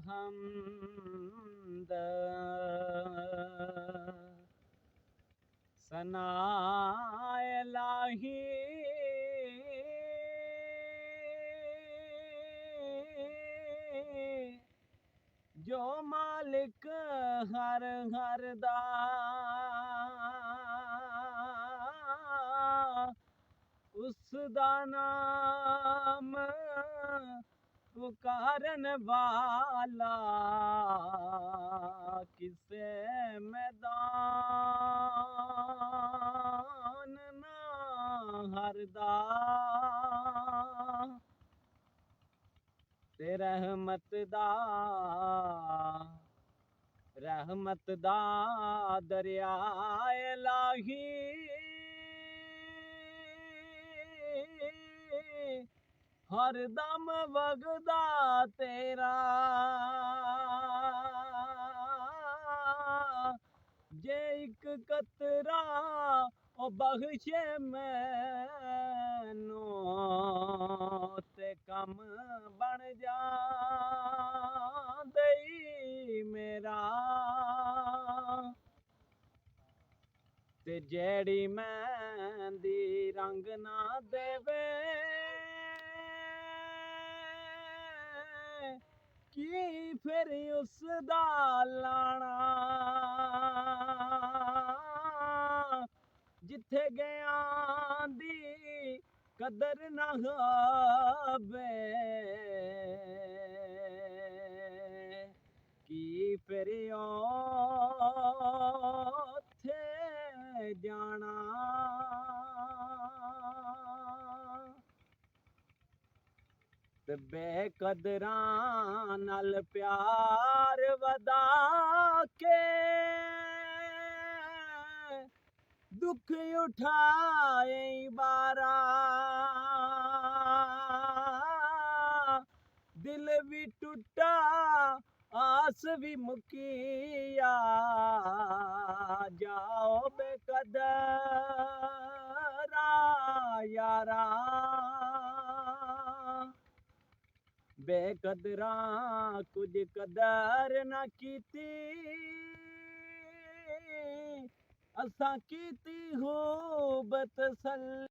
हमद सनाए लाही जो मालिक हर हर दा उस दा नाम पुकारन वाला किसे मैदान ना हरदा ते रहमत दा दरियाए लाही हर दम वगदा तेरा जे एक कतरा ओ बख्शे मैनू ते कम बन जा दई मेरा ते जेड़ी मेहंदी रंग ना देवे की फिर उसदा लाना जिथे गया दी कदर ना होवे की फिर ओथे जाना ते बेकदरां नाल प्यार वदा के दुख उठाए बारा दिल भी टूटा आस भी मुकिया जाओ बेकदरा यारा बेकदरा कुछ कदर ना कीती असां कीती खूब तसल्ली